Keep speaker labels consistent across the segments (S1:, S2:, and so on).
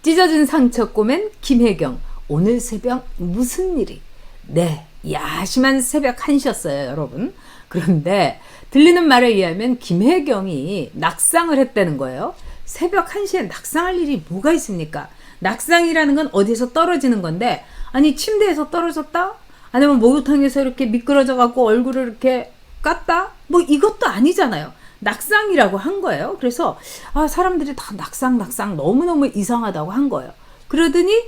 S1: 찢어진 상처 꼬맨 김혜경. 오늘 새벽 무슨 일이? 네, 야심한 새벽 1시였어요, 여러분. 그런데 들리는 말에 의하면 김혜경이 낙상을 했다는 거예요. 새벽 1시에 낙상할 일이 뭐가 있습니까? 낙상이라는 건 어디서 떨어지는 건데, 아니 침대에서 떨어졌다? 아니면 목욕탕에서 이렇게 미끄러져 갖고 얼굴을 이렇게 깠다? 뭐 이것도 아니잖아요. 낙상이라고 한 거예요. 그래서 사람들이 다 낙상 너무너무 이상하다고 한 거예요. 그러더니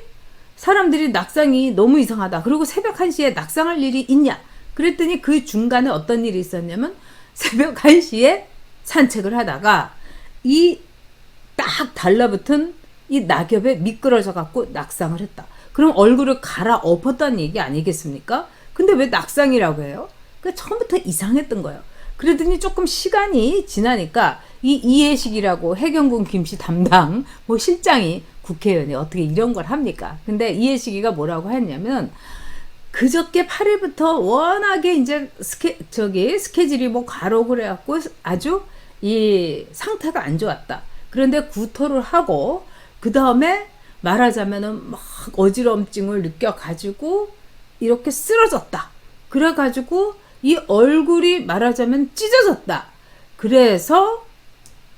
S1: 사람들이 낙상이 너무 이상하다. 그리고 새벽 1시에 낙상할 일이 있냐? 그랬더니 그 중간에 어떤 일이 있었냐면 새벽 1시에 산책을 하다가 이 딱 달라붙은 이 낙엽에 미끄러져 갖고 낙상을 했다. 그럼 얼굴을 갈아엎었다는 얘기 아니겠습니까? 근데 왜 낙상이라고 해요? 그러니까 처음부터 이상했던 거예요. 그러더니 조금 시간이 지나니까 이 이해식이라고 해경군 김씨 담당 뭐 실장이 국회의원이 어떻게 이런 걸 합니까? 근데 이해식이가 뭐라고 했냐면 그저께 8일부터 워낙에 이제 스케줄이 뭐 가로 그래갖고 아주 이 상태가 안 좋았다. 그런데 구토를 하고 그 다음에 말하자면은 막 어지럼증을 느껴가지고 이렇게 쓰러졌다. 그래가지고 이 얼굴이 말하자면 찢어졌다. 그래서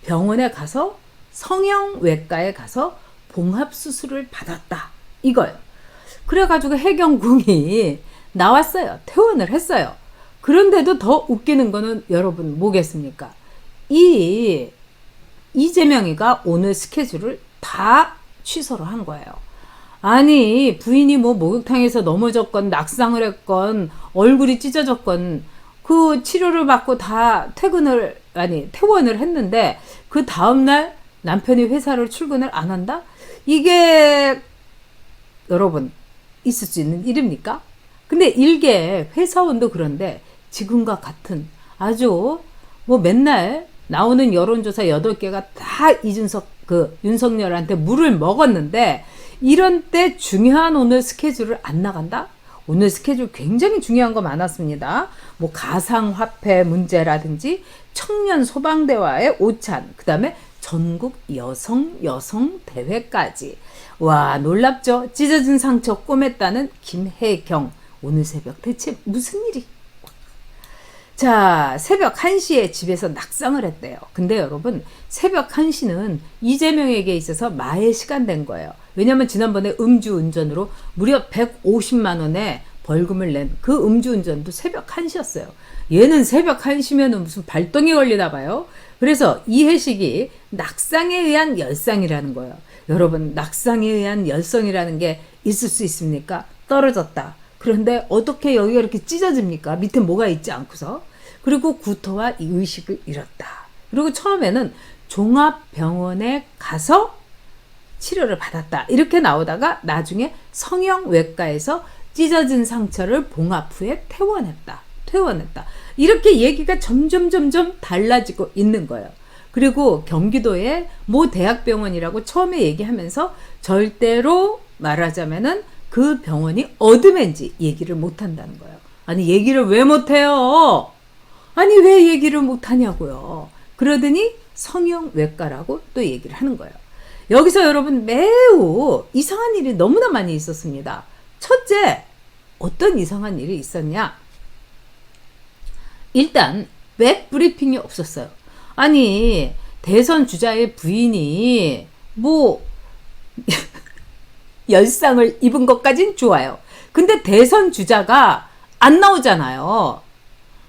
S1: 병원에 가서 성형외과에 가서 봉합수술을 받았다. 이거예요. 그래가지고 해경궁이 나왔어요. 퇴원을 했어요. 그런데도 더 웃기는 거는 여러분 뭐겠습니까? 이재명이가 오늘 스케줄을 다 취소를 한 거예요. 아니 부인이 뭐 목욕탕에서 넘어졌건 낙상을 했건 얼굴이 찢어졌건 그 치료를 받고 다 퇴원을 했는데 그 다음날 남편이 회사를 출근을 안 한다? 이게 여러분 있을 수 있는 일입니까? 근데 일개 회사원도 그런데 지금과 같은 아주 뭐 맨날 나오는 여론조사 8개가 다 윤석열한테 물을 먹었는데 이런 때 중요한 오늘 스케줄을 안 나간다? 오늘 스케줄 굉장히 중요한 거 많았습니다. 뭐 가상화폐 문제라든지 청년 소방대와의 오찬, 그 다음에 전국 여성 대회까지. 와, 놀랍죠? 찢어진 상처 꼬맸다는 김혜경. 오늘 새벽 대체 무슨 일이? 자, 새벽 1시에 집에서 낙상을 했대요. 근데 여러분, 새벽 1시는 이재명에게 있어서 마의 시간 된 거예요. 왜냐면 지난번에 음주운전으로 무려 150만 원의 벌금을 낸 그 음주운전도 새벽 1시였어요. 얘는 새벽 1시면 무슨 발동이 걸리나 봐요. 그래서 이해식이 낙상에 의한 열상이라는 거예요. 여러분, 낙상에 의한 열성이라는 게 있을 수 있습니까? 떨어졌다. 그런데 어떻게 여기가 이렇게 찢어집니까? 밑에 뭐가 있지 않고서. 그리고 구토와 의식을 잃었다. 그리고 처음에는 종합병원에 가서 치료를 받았다. 이렇게 나오다가 나중에 성형외과에서 찢어진 상처를 봉합 후에 퇴원했다. 이렇게 얘기가 점점 달라지고 있는 거예요. 그리고 경기도의 모 대학병원이라고 처음에 얘기하면서 절대로 말하자면은 그 병원이 어디인지 얘기를 못 한다는 거예요. 아니 얘기를 왜 못해요? 아니 왜 얘기를 못하냐고요. 그러더니 성형외과라고 또 얘기를 하는 거예요. 여기서 여러분 매우 이상한 일이 너무나 많이 있었습니다. 첫째, 어떤 이상한 일이 있었냐? 일단 백브리핑이 없었어요. 아니 대선 주자의 부인이 뭐 열상을 입은 것까진 좋아요. 근데 대선 주자가 안 나오잖아요.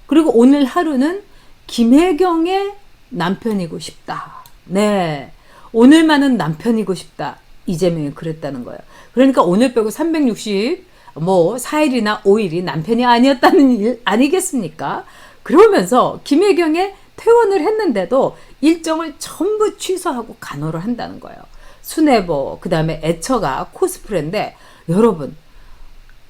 S1: 그리고 오늘 하루는 김혜경의 남편이고 싶다. 네, 오늘만은 남편이고 싶다. 이재명이 그랬다는 거예요. 그러니까 오늘 빼고 4일이나 5일이 남편이 아니었다는 일 아니겠습니까? 그러면서 김혜경의 퇴원을 했는데도 일정을 전부 취소하고 간호를 한다는 거예요. 수뇌보, 그 다음에 애처가 코스프레인데 여러분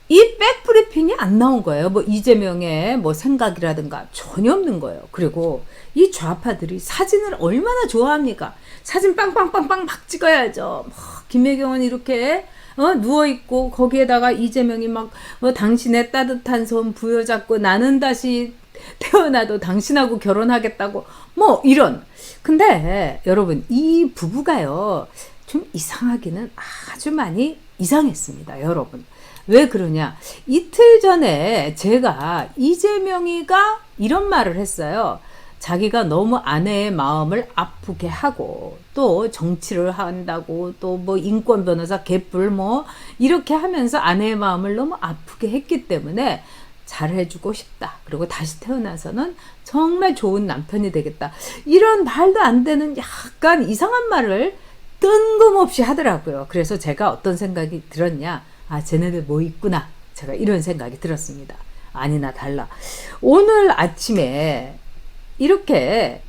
S1: 이 백브리핑이 안 나온 거예요. 뭐 이재명의 뭐 생각이라든가 전혀 없는 거예요. 그리고 이 좌파들이 사진을 얼마나 좋아합니까? 사진 빵빵빵빵 막 찍어야죠. 김혜경은 이렇게 누워있고 거기에다가 이재명이 막 당신의 따뜻한 손 부여잡고 나는 다시 태어나도 당신하고 결혼하겠다고 뭐 이런 근데 여러분 이 부부가요 좀 이상하기는 아주 많이 이상했습니다. 여러분 왜 그러냐, 이틀 전에 제가 이재명이가 이런 말을 했어요. 자기가 너무 아내의 마음을 아프게 하고 또 정치를 한다고 또 뭐 인권 변호사 개뿔 뭐 이렇게 하면서 아내의 마음을 너무 아프게 했기 때문에 잘해주고 싶다. 그리고 다시 태어나서는 정말 좋은 남편이 되겠다. 이런 말도 안 되는 약간 이상한 말을 뜬금없이 하더라고요. 그래서 제가 어떤 생각이 들었냐. 아, 쟤네들 뭐 있구나. 제가 이런 생각이 들었습니다. 아니나 달라. 오늘 아침에 이렇게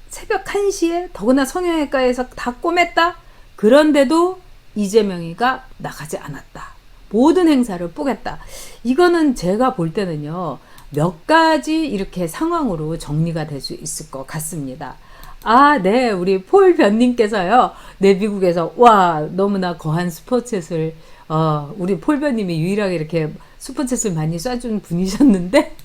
S1: 새벽 1시에 더구나 성형외과에서 다 꼬맸다. 그런데도 이재명이가 나가지 않았다. 모든 행사를 뽀겠다. 이거는 제가 볼 때는요. 몇 가지 이렇게 상황으로 정리가 될 수 있을 것 같습니다. 아, 네. 우리 폴 변님께서요. 네, 미국에서 와, 너무나 거한 슈퍼챗을 우리 폴 변님이 유일하게 이렇게 슈퍼챗을 많이 쏴준 분이셨는데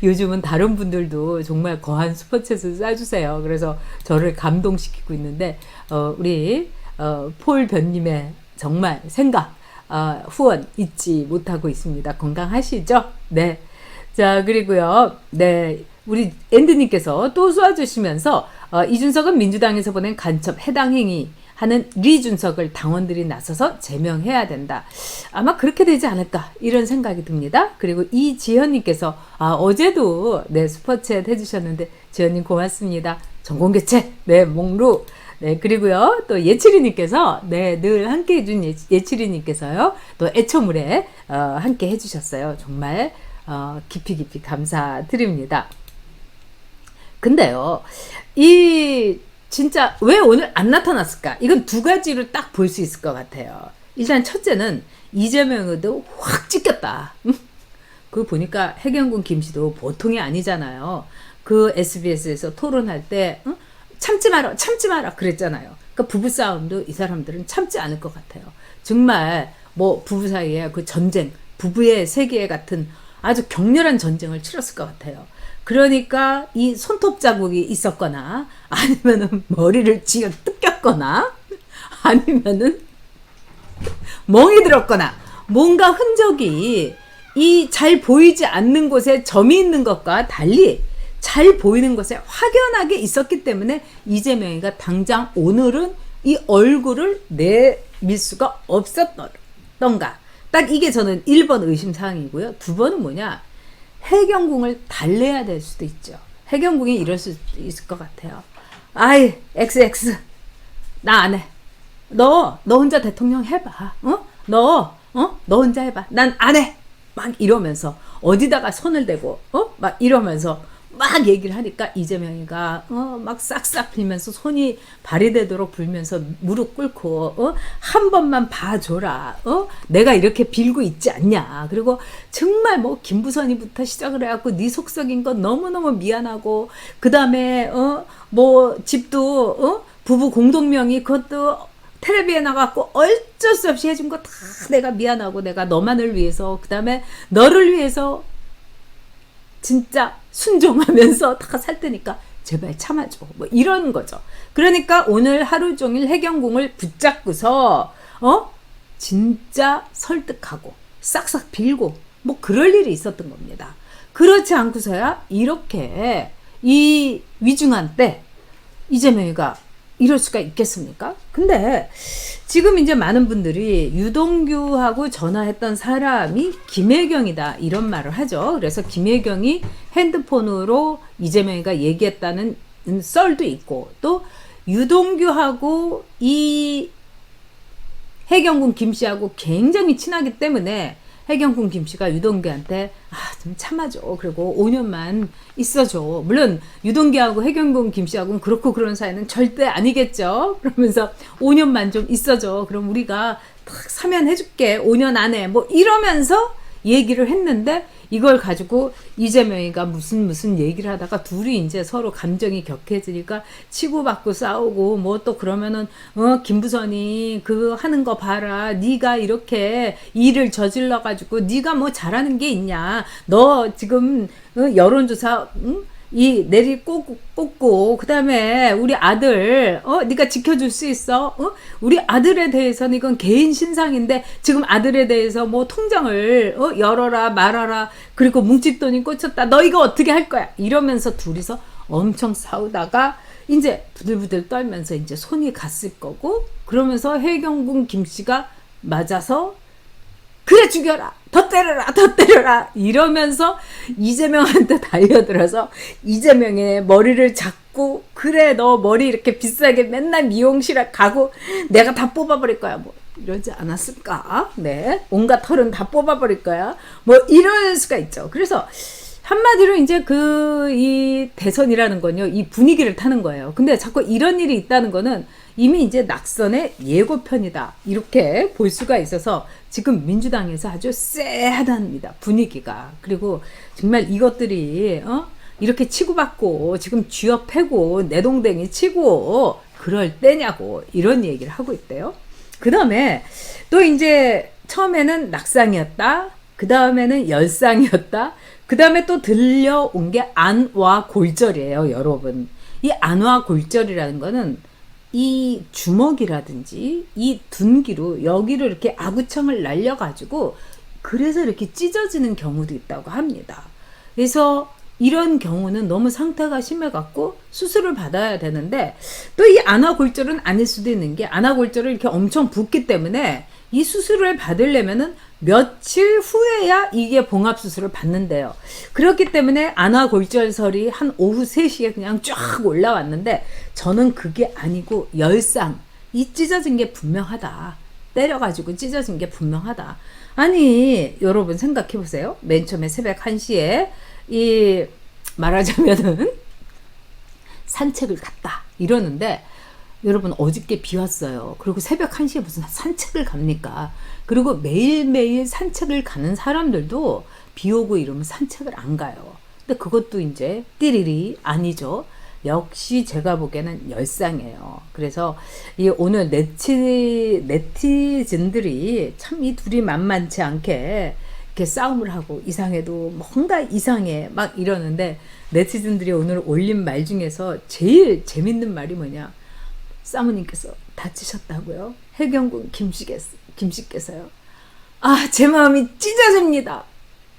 S1: 요즘은 다른 분들도 정말 거한 슈퍼챗을 쏴주세요. 그래서 저를 감동시키고 있는데 우리 폴 변님의 정말 생각, 후원 잊지 못하고 있습니다. 건강하시죠? 네. 자, 그리고요. 네. 우리 앤드님께서 또 쏘아주시면서 이준석은 민주당에서 보낸 간첩 해당 행위 하는 리준석을 당원들이 나서서 제명해야 된다. 아마 그렇게 되지 않을까 이런 생각이 듭니다. 그리고 이지현님께서 어제도 네 슈퍼챗 해주셨는데 지현님 고맙습니다. 전공개체 네 목루 네 그리고요 또 예칠이님께서 네 늘 함께 해준 예칠이님께서요 또 애초물에 함께 해주셨어요. 정말 깊이 감사드립니다. 근데요 이 진짜 왜 오늘 안 나타났을까? 이건 두 가지로 딱 볼 수 있을 것 같아요. 일단 첫째는 이재명도 확 찍혔다. 그거 보니까 해경군 김씨도 보통이 아니잖아요. 그 SBS에서 토론할 때 참지 마라 그랬잖아요. 그러니까 부부싸움도 이 사람들은 참지 않을 것 같아요. 정말 뭐 부부 사이에 그 전쟁, 부부의 세계 같은 아주 격렬한 전쟁을 치렀을 것 같아요. 그러니까 이 손톱 자국이 있었거나 아니면은 머리를 쥐어 뜯겼거나 아니면은 멍이 들었거나 뭔가 흔적이 이 잘 보이지 않는 곳에 점이 있는 것과 달리 잘 보이는 곳에 확연하게 있었기 때문에 이재명이가 당장 오늘은 이 얼굴을 내밀 수가 없었던가. 딱 이게 저는 1번 의심사항이고요. 2번은 뭐냐. 해경궁을 달래야 될 수도 있죠. 해경궁이 이럴 수 있을 것 같아요. 아이, XX. 나 안 해. 너 혼자 대통령 해봐. 너 혼자 해봐. 난 안 해. 막 이러면서 어디다가 손을 대고, 막 이러면서 막 얘기를 하니까 이재명이가 막 싹싹 빌면서 손이 발이 되도록 불면서 무릎 꿇고 한 번만 봐줘라. 내가 이렇게 빌고 있지 않냐. 그리고 정말 뭐 김부선이부터 시작을 해갖고 네 속썩인 거 너무너무 미안하고 그 다음에 뭐 집도 부부 공동명의 그것도 텔레비에 나갔고 어쩔 수 없이 해준 거 다 내가 미안하고 내가 너만을 위해서 그 다음에 너를 위해서 진짜 순종하면서 다 살 테니까 제발 참아줘. 뭐 이런 거죠. 그러니까 오늘 하루 종일 해경궁을 붙잡고서 진짜 설득하고 싹싹 빌고 뭐 그럴 일이 있었던 겁니다. 그렇지 않고서야 이렇게 이 위중한 때 이재명이가 이럴 수가 있겠습니까? 근데 지금 이제 많은 분들이 유동규하고 전화했던 사람이 김혜경이다 이런 말을 하죠. 그래서 김혜경이 핸드폰으로 이재명이가 얘기했다는 썰도 있고 또 유동규하고 이 해경군 김씨하고 굉장히 친하기 때문에 해경군 김씨가 유동규한테 좀 참아줘. 그리고 5년만 있어줘. 물론 유동규하고 해경군 김씨하고는 그렇고 그런 사이는 절대 아니겠죠. 그러면서 5년만 좀 있어줘. 그럼 우리가 탁 사면해줄게. 5년 안에 뭐 이러면서 얘기를 했는데 이걸 가지고 이재명이가 무슨 얘기를 하다가 둘이 이제 서로 감정이 격해지니까 치고받고 싸우고 뭐 또 그러면은 김부선이 그거 하는 거 봐라. 네가 이렇게 일을 저질러 가지고 네가 뭐 잘하는 게 있냐. 너 지금 여론조사 이 내리 꽂고 그다음에 우리 아들 네가 지켜줄 수 있어? 우리 아들에 대해서는 이건 개인 신상인데 지금 아들에 대해서 뭐 통장을 열어라 말아라 그리고 뭉칫돈이 꽂혔다 너 이거 어떻게 할 거야 이러면서 둘이서 엄청 싸우다가 이제 부들부들 떨면서 이제 손이 갔을 거고 그러면서 해경군 김씨가 맞아서 그래 죽여라 더 때려라 이러면서 이재명한테 달려들어서 이재명의 머리를 잡고 그래 너 머리 이렇게 비싸게 맨날 미용실에 가고 내가 다 뽑아버릴 거야 뭐 이러지 않았을까. 네 온갖 털은 다 뽑아버릴 거야 뭐 이럴 수가 있죠. 그래서 한마디로 이제 이 대선이라는 건요, 이 분위기를 타는 거예요. 근데 자꾸 이런 일이 있다는 거는 이미 이제 낙선의 예고편이다. 이렇게 볼 수가 있어서 지금 민주당에서 아주 쎄하답니다. 분위기가. 그리고 정말 이것들이, 이렇게 치고받고 지금 쥐어 패고 내동댕이 치고 그럴 때냐고 이런 얘기를 하고 있대요. 그 다음에 또 이제 처음에는 낙상이었다. 그 다음에는 열상이었다. 그 다음에 또 들려온 게 안와 골절이에요, 여러분. 이 안와 골절이라는 거는 이 주먹이라든지 이 둔기로 여기를 이렇게 아구청을 날려가지고 그래서 이렇게 찢어지는 경우도 있다고 합니다. 그래서 이런 경우는 너무 상태가 심해갖고 수술을 받아야 되는데 또 이 안와골절은 아닐 수도 있는 게 안와골절을 이렇게 엄청 붓기 때문에 이 수술을 받으려면은 며칠 후에야 이게 봉합수술을 받는데요. 그렇기 때문에 안와골절설이 한 오후 3시에 그냥 쫙 올라왔는데 저는 그게 아니고 열상, 이 찢어진 게 분명하다. 때려가지고 찢어진 게 분명하다. 아니 여러분 생각해보세요. 맨 처음에 새벽 1시에 이 말하자면은 산책을 갔다 이러는데 여러분 어저께 비 왔어요. 그리고 새벽 1시에 무슨 산책을 갑니까? 그리고 매일매일 산책을 가는 사람들도 비 오고 이러면 산책을 안 가요. 근데 그것도 이제 띠리리 아니죠. 역시 제가 보기에는 열상이에요. 그래서 이 오늘 네티즌들이 참 이 둘이 만만치 않게 이렇게 싸움을 하고 이상해도 뭔가 이상해 막 이러는데 네티즌들이 오늘 올린 말 중에서 제일 재밌는 말이 뭐냐? 사모님께서 다치셨다고요? 해경군 김씨께서요. 아, 제 마음이 찢어집니다.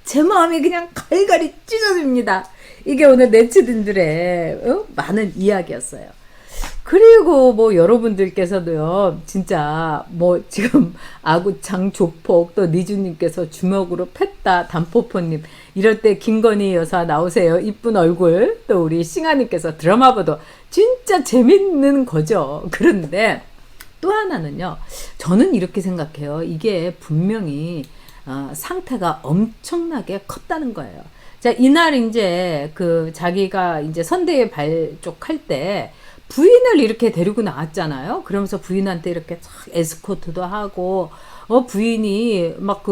S1: 제 마음이 그냥 갈갈이 찢어집니다. 이게 오늘 네티즌들의 많은 이야기였어요. 그리고 뭐 여러분들께서도요, 진짜 뭐 지금 아구창 조폭 또 니주님께서 주먹으로 팼다 단포포님 이럴 때 김건희 여사 나오세요. 이쁜 얼굴 또 우리 싱아님께서 드라마 보도 진짜 재밌는 거죠. 그런데 또 하나는요, 저는 이렇게 생각해요. 이게 분명히 상태가 엄청나게 컸다는 거예요. 자, 이날 이제 자기가 이제 선대에 발족할 때 부인을 이렇게 데리고 나왔잖아요. 그러면서 부인한테 이렇게 에스코트도 하고, 부인이 막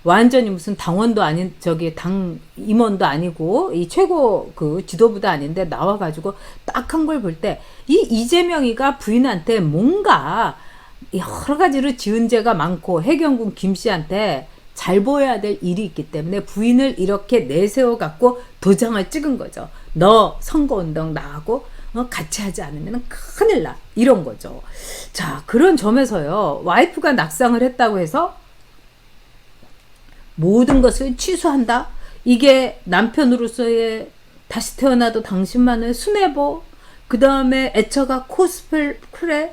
S1: 완전히 무슨 당원도 아닌, 당 임원도 아니고, 이 최고 지도부도 아닌데 나와가지고 딱 한 걸 볼 때, 이 이재명이가 부인한테 뭔가 여러 가지로 지은 죄가 많고, 해경군 김씨한테 잘 보여야 될 일이 있기 때문에 부인을 이렇게 내세워갖고 도장을 찍은 거죠. 너 선거운동 나하고, 같이 하지 않으면 큰일 나. 이런 거죠. 자, 그런 점에서요. 와이프가 낙상을 했다고 해서 모든 것을 취소한다? 이게 남편으로서의 다시 태어나도 당신만을 순애보, 그 다음에 애처가 코스프레,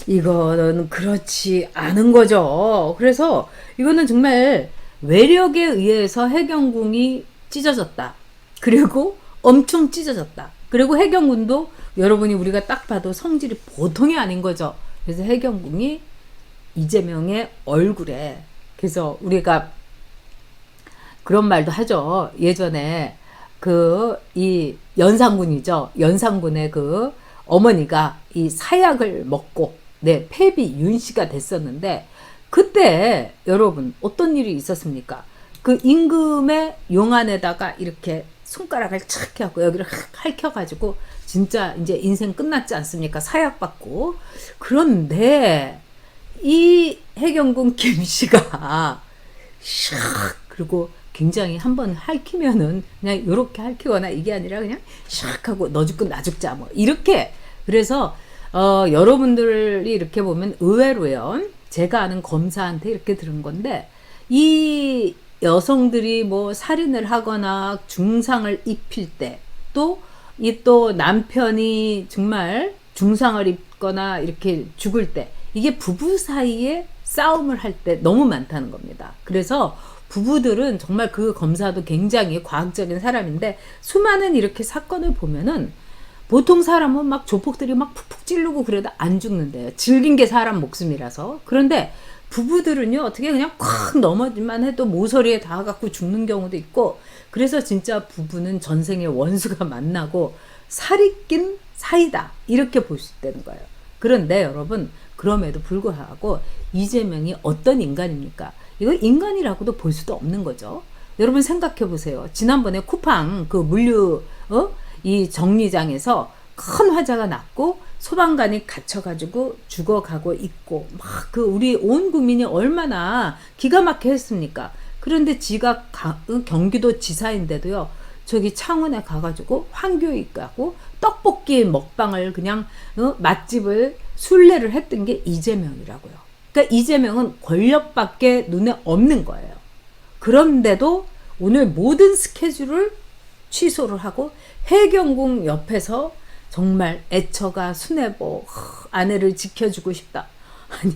S1: 이거는 그렇지 않은 거죠. 그래서 이거는 정말 외력에 의해서 해경궁이 찢어졌다. 그리고 엄청 찢어졌다. 그리고 해경군도 여러분이 우리가 딱 봐도 성질이 보통이 아닌 거죠. 그래서 해경군이 이재명의 얼굴에, 그래서 우리가 그런 말도 하죠. 예전에 이 연산군이죠. 연산군의 어머니가 이 사약을 먹고 폐비 윤씨가 됐었는데 그때 여러분 어떤 일이 있었습니까? 임금의 용안에다가 이렇게 손가락을 착 하고 여기를 핥혀가지고 진짜 이제 인생 끝났지 않습니까? 사약 받고. 그런데 이 해경군 김씨가 샥 그리고 굉장히 한번 핥히면은 그냥 요렇게 핥히거나 이게 아니라 그냥 샥 하고 너 죽고 나 죽자 뭐 이렇게. 그래서 여러분들이 이렇게 보면 의외로요. 제가 아는 검사한테 이렇게 들은 건데 이 여성들이 뭐 살인을 하거나 중상을 입힐 때 또 또 남편이 정말 중상을 입거나 이렇게 죽을 때 이게 부부 사이에 싸움을 할 때 너무 많다는 겁니다. 그래서 부부들은 정말 그 검사도 굉장히 과학적인 사람인데 수많은 이렇게 사건을 보면은 보통 사람은 막 조폭들이 막 푹푹 찌르고 그래도 안 죽는데요. 질긴 게 사람 목숨이라서. 그런데 부부들은요, 어떻게 그냥 콱 넘어지만 해도 모서리에 닿아갖고 죽는 경우도 있고, 그래서 진짜 부부는 전생의 원수가 만나고 살이 낀 사이다. 이렇게 볼 수 있다는 거예요. 그런데 여러분, 그럼에도 불구하고 이재명이 어떤 인간입니까? 이거 인간이라고도 볼 수도 없는 거죠. 여러분 생각해 보세요. 지난번에 쿠팡 그 물류, 이 정류장에서 큰 화재가 났고 소방관이 갇혀가지고 죽어가고 있고 막 그 우리 온 국민이 얼마나 기가 막혀 했습니까? 그런데 지가 경기도 지사인데도요, 저기 창원에 가가지고 황교익 가고 떡볶이 먹방을 그냥 맛집을 순례를 했던 게 이재명이라고요. 그러니까 이재명은 권력밖에 눈에 없는 거예요. 그런데도 오늘 모든 스케줄을 취소를 하고 해경궁 옆에서 정말 애처가 순애보 아내를 지켜주고 싶다. 아니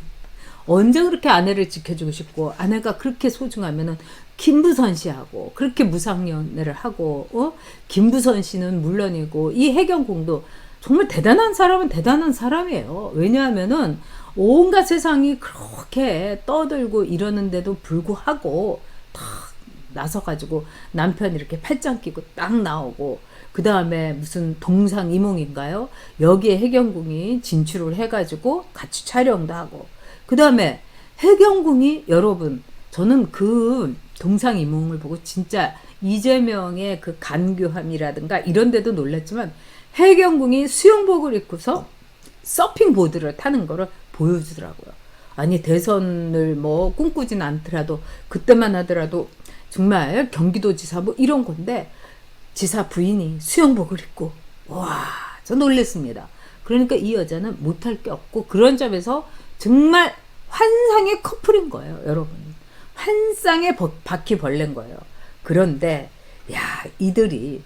S1: 언제 그렇게 아내를 지켜주고 싶고 아내가 그렇게 소중하면은 김부선 씨하고 그렇게 무상연애를 하고 김부선 씨는 물론이고 이 해경궁도 정말 대단한 사람은 대단한 사람이에요. 왜냐하면은 온갖 세상이 그렇게 떠들고 이러는데도 불구하고 딱 나서가지고 남편 이렇게 팔짱 끼고 딱 나오고 그 다음에 무슨 동상이몽인가요? 여기에 해경궁이 진출을 해가지고 같이 촬영도 하고 그 다음에 해경궁이 여러분 저는 그 동상이몽을 보고 진짜 이재명의 그 간교함이라든가 이런 데도 놀랐지만 해경궁이 수영복을 입고서 서핑보드를 타는 거를 보여주더라고요. 아니 대선을 뭐 꿈꾸진 않더라도 그때만 하더라도 정말 경기도지사 뭐 이런 건데 지사 부인이 수영복을 입고 와, 저 놀랬습니다. 그러니까 이 여자는 못할 게 없고 그런 점에서 정말 환상의 커플인 거예요, 여러분. 환상의 바퀴벌레인 거예요. 그런데 야, 이들이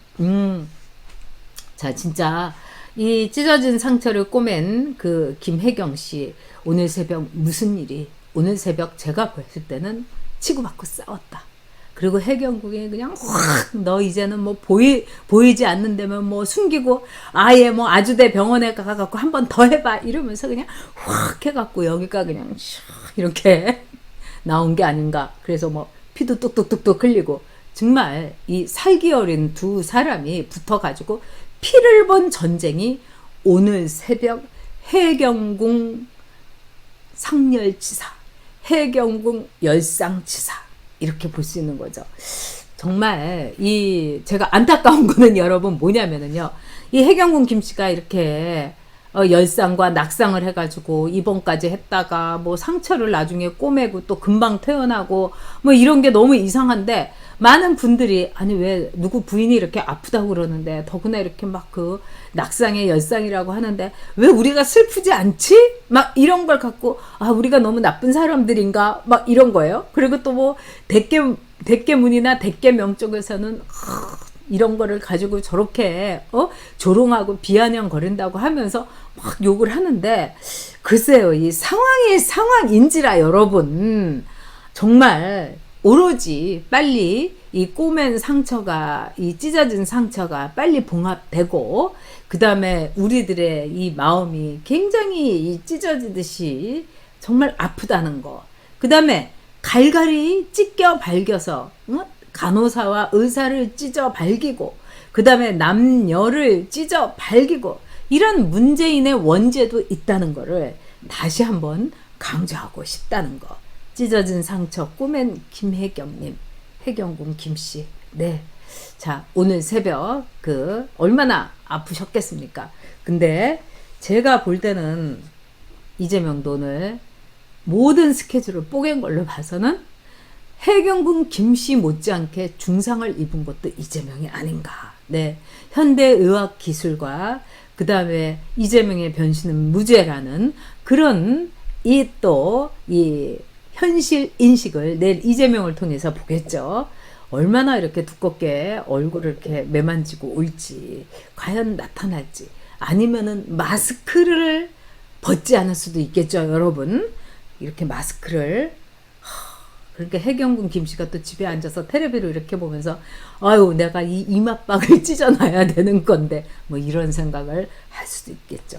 S1: 자, 진짜 이 찢어진 상처를 꼬맨 그 김혜경 씨 오늘 새벽 무슨 일이 오늘 새벽 제가 봤을 때는 치고받고 싸웠다. 그리고 해경궁이 그냥 확 너 이제는 뭐 보이지 않는 데면 뭐 숨기고 아예 뭐 아주대 병원에 가갖고 한 번 더 해봐 이러면서 그냥 확 해갖고 여기가 그냥 이렇게 나온 게 아닌가. 그래서 뭐 피도 뚝뚝뚝뚝 흘리고 정말 이 살기 어린 두 사람이 붙어가지고 피를 본 전쟁이 오늘 새벽 해경궁 상렬지사, 해경궁 열상지사 이렇게 볼 수 있는 거죠. 정말 이 제가 안타까운 거는 여러분 뭐냐면은요. 이 해경궁 김씨가 이렇게 열상과 낙상을 해가지고 입원까지 했다가 뭐 상처를 나중에 꼬매고 또 금방 퇴원하고 뭐 이런 게 너무 이상한데 많은 분들이 아니 왜 누구 부인이 이렇게 아프다고 그러는데 더구나 이렇게 막 그 낙상의 열상이라고 하는데 왜 우리가 슬프지 않지? 막 이런 걸 갖고 아 우리가 너무 나쁜 사람들인가 막 이런 거예요. 그리고 또 뭐 대깨문이나 대깨명 쪽에서는 이런 거를 가지고 저렇게 조롱하고 비아냥거린다고 하면서 막 욕을 하는데 글쎄요 이 상황이 상황인지라 여러분 정말 오로지 빨리 이 꼬맨 상처가 이 찢어진 상처가 빨리 봉합되고 그 다음에 우리들의 이 마음이 굉장히 이 찢어지듯이 정말 아프다는 거 그 다음에 갈갈이 찢겨 발겨서 간호사와 의사를 찢어 발기고 그 다음에 남녀를 찢어 발기고 이런 문재인의 원죄도 있다는 거를 다시 한번 강조하고 싶다는 거. 찢어진 상처 꼬맨 김혜경님, 해경궁 김씨. 네. 자, 오늘 새벽 얼마나 아프셨겠습니까? 근데 제가 볼 때는 이재명도 오늘 모든 스케줄을 뽀갠 걸로 봐서는 해경군 김씨 못지않게 중상을 입은 것도 이재명이 아닌가. 네, 현대의학 기술과 그 다음에 이재명의 변신은 무죄라는 그런 이 현실 인식을 내일 이재명을 통해서 보겠죠. 얼마나 이렇게 두껍게 얼굴을 이렇게 매만지고 올지, 과연 나타날지, 아니면은 마스크를 벗지 않을 수도 있겠죠, 여러분. 이렇게 마스크를. 그러니까 해경군 김씨가 또 집에 앉아서 텔레비를 이렇게 보면서 아유 내가 이 이맛박을 찢어놔야 되는 건데 뭐 이런 생각을 할 수도 있겠죠.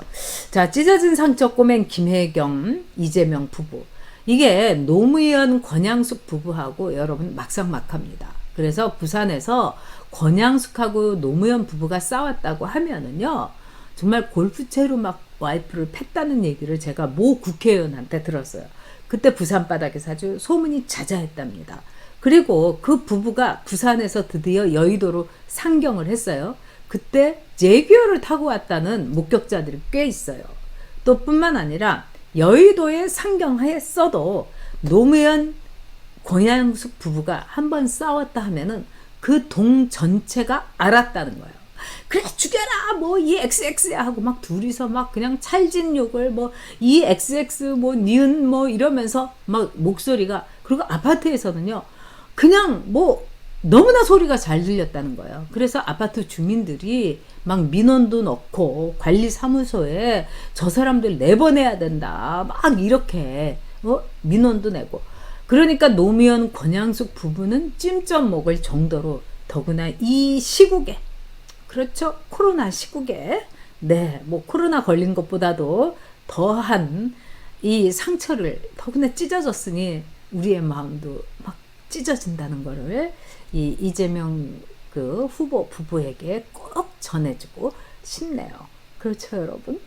S1: 자, 찢어진 상처 꼬맨 김혜경 이재명 부부, 이게 노무현 권양숙 부부하고 여러분 막상막합니다. 그래서 부산에서 권양숙하고 노무현 부부가 싸웠다고 하면은요 정말 골프채로 막 와이프를 팼다는 얘기를 제가 모 국회의원한테 들었어요. 그때 부산 바닥에서 아주 소문이 자자했답니다. 그리고 그 부부가 부산에서 드디어 여의도로 상경을 했어요. 그때 제규어를 타고 왔다는 목격자들이 꽤 있어요. 또 뿐만 아니라 여의도에 상경했어도 노무현 권양숙 부부가 한번 싸웠다 하면은 그 동 전체가 알았다는 거예요. 그래 죽여라 뭐 이 XX야 하고 막 둘이서 막 그냥 찰진 욕을 뭐 이 XX 뭐 니은 뭐 이러면서 막 목소리가, 그리고 아파트에서는요 그냥 뭐 너무나 소리가 잘 들렸다는 거예요. 그래서 아파트 주민들이 막 민원도 넣고 관리사무소에 저 사람들 내보내야 된다 막 이렇게 민원도 내고, 그러니까 노무현 권양숙 부부는 찜점 먹을 정도로, 더구나 이 시국에, 그렇죠, 코로나 시국에, 네, 뭐 코로나 걸린 것보다도 더한 이 상처를 더구나 찢어졌으니 우리의 마음도 막 찢어진다는 거를 이 이재명 그 후보 부부에게 꼭 전해주고 싶네요. 그렇죠, 여러분?